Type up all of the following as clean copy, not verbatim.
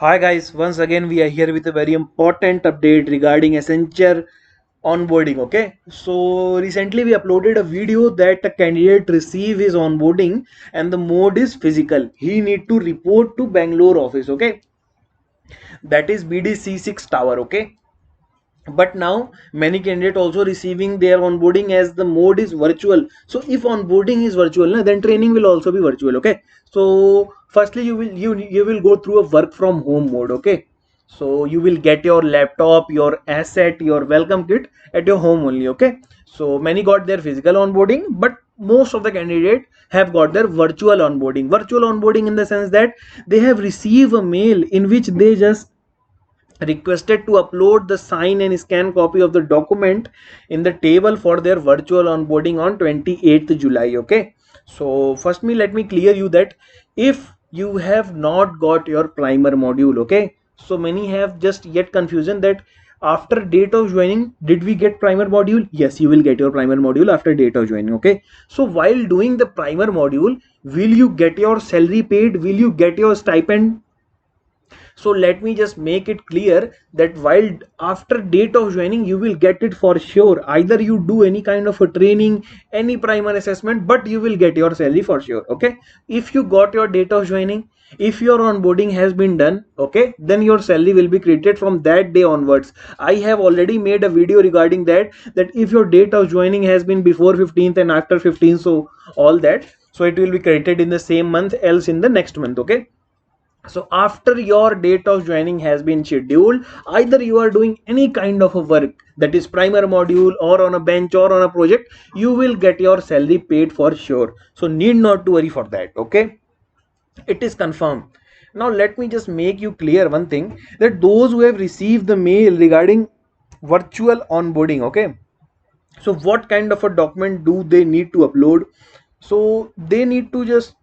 Hi guys, once again we are here with a very important update regarding Accenture onboarding. Okay, so recently we uploaded a video that a candidate receive his onboarding and the mode is physical. He need to report to Bangalore office. Okay, that is BDC6 tower. Okay, but now many candidate also receiving their onboarding as the mode is virtual. So if onboarding is virtual, then training will also be virtual. Okay, so firstly you will go through a work from home mode. Okay, so you will get your laptop, your asset, your welcome kit at your home only. Okay, so many got their physical onboarding, but most of the candidate have got their virtual onboarding in the sense that they have received a mail in which they just requested to upload the sign and scan copy of the document in the table for their virtual onboarding on 28th July. Okay, so first let me clear you that if you have not got your primer module, okay, so many have just yet confusion that after date of joining did we get primer module. Yes, you will get your primer module after date of joining. Okay, so while doing the primer module, will you get your salary paid, will you get your stipend? So let me just make it clear that while after date of joining you will get it for sure. Either you do any kind of a training, any primer assessment, but you will get your salary for sure. Okay, if you got your date of joining, if your onboarding has been done, okay, then your salary will be created from that day onwards. I have already made a video regarding that if your date of joining has been before 15th and after 15th, so all that, so it will be credited in the same month, else in the next month. Okay, so after your date of joining has been scheduled, either you are doing any kind of a work, that is primer module or on a bench or on a project, you will get your salary paid for sure. So need not to worry for that. Okay, it is confirmed. Now let me just make you clear one thing, that those who have received the mail regarding virtual onboarding, okay, so what kind of a document do they need to upload? So they need to just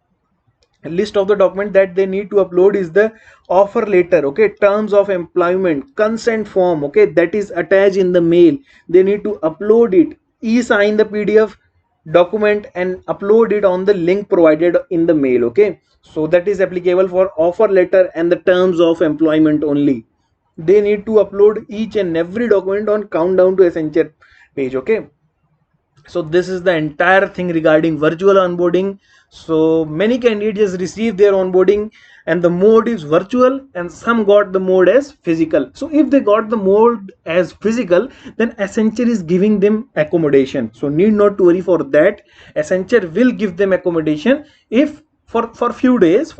list of the document that they need to upload is the offer letter, okay, terms of employment, consent form, okay, that is attached in the mail. They need to upload it, e-sign the PDF document and upload it on the link provided in the mail. Okay, so that is applicable for offer letter and the terms of employment only. They need to upload each and every document on countdown to Accenture page. Okay, so this is the entire thing regarding virtual onboarding. So many candidates receive their onboarding and the mode is virtual, and some got the mode as physical. So if they got the mode as physical, then Accenture is giving them accommodation, so need not to worry for that. Accenture will give them accommodation if for few days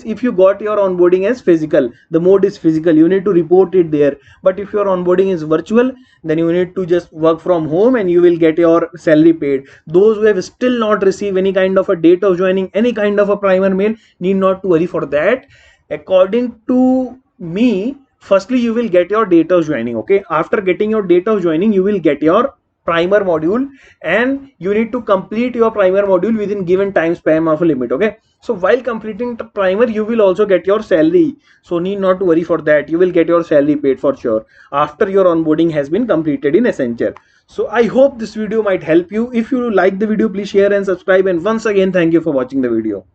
if you got your onboarding as physical, the mode is physical, you need to report it there. But if your onboarding is virtual, then you need to just work from home and you will get your salary paid. Those who have still not received any kind of a date of joining, any kind of a primer mail, need not to worry for that. According to me, firstly you will get your date of joining. Okay, after getting your date of joining you will get your primer module, and you need to complete your primer module within given time span of a limit. Okay, so while completing the primer you will also get your salary, so need not to worry for that. You will get your salary paid for sure after your onboarding has been completed in Accenture. So I hope this video might help you. If you like the video, please share and subscribe, and once again thank you for watching the video.